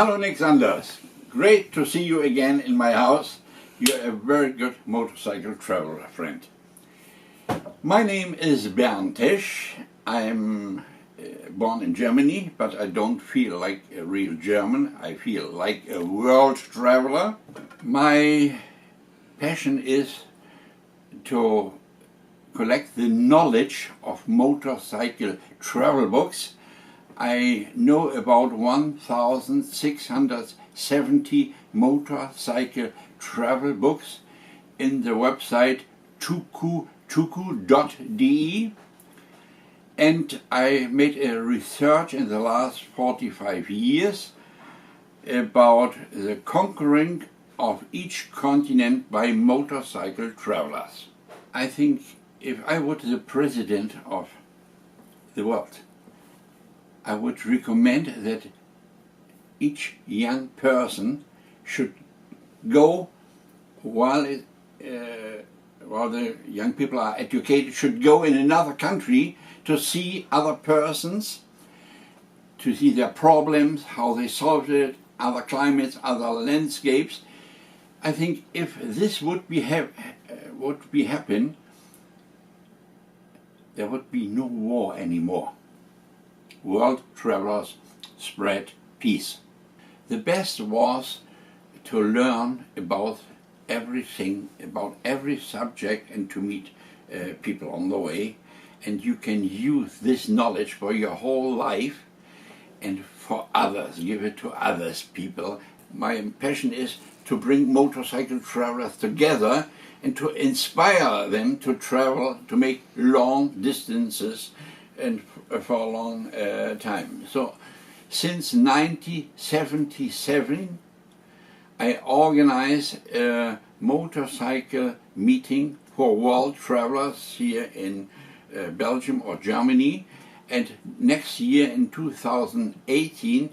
Hello, Alexanders. Great to see you again in my house. You're a very good motorcycle traveler friend. My name is Bernd Tesch. I'm born in Germany, but I don't feel like a real German. I feel like a world traveler. My passion is to collect the knowledge of motorcycle travel books. I know about 1,670 motorcycle travel books in the website tuku.de, and I made a research in the last 45 years about the conquering of each continent by motorcycle travelers. I think if I were the president of the world, I would recommend that each young person should go while the young people are educated, should go in another country to see other persons, to see their problems, how they solved it, other climates, other landscapes. I think if this would be happen, there would be no war anymore. World travelers spread peace. The best was to learn about everything, about every subject, and to meet people on the way. And you can use this knowledge for your whole life and for others, give it to others people. My passion is to bring motorcycle travelers together and to inspire them to travel, to make long distances and for a long time. So since 1977 I organize a motorcycle meeting for world travelers here in Belgium or Germany, and next year in 2018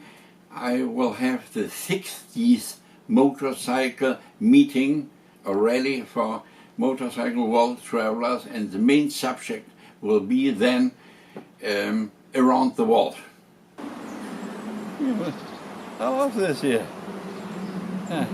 I will have the 60th motorcycle meeting, a rally for motorcycle world travelers, and the main subject will be then around the world. I love this here. Yeah.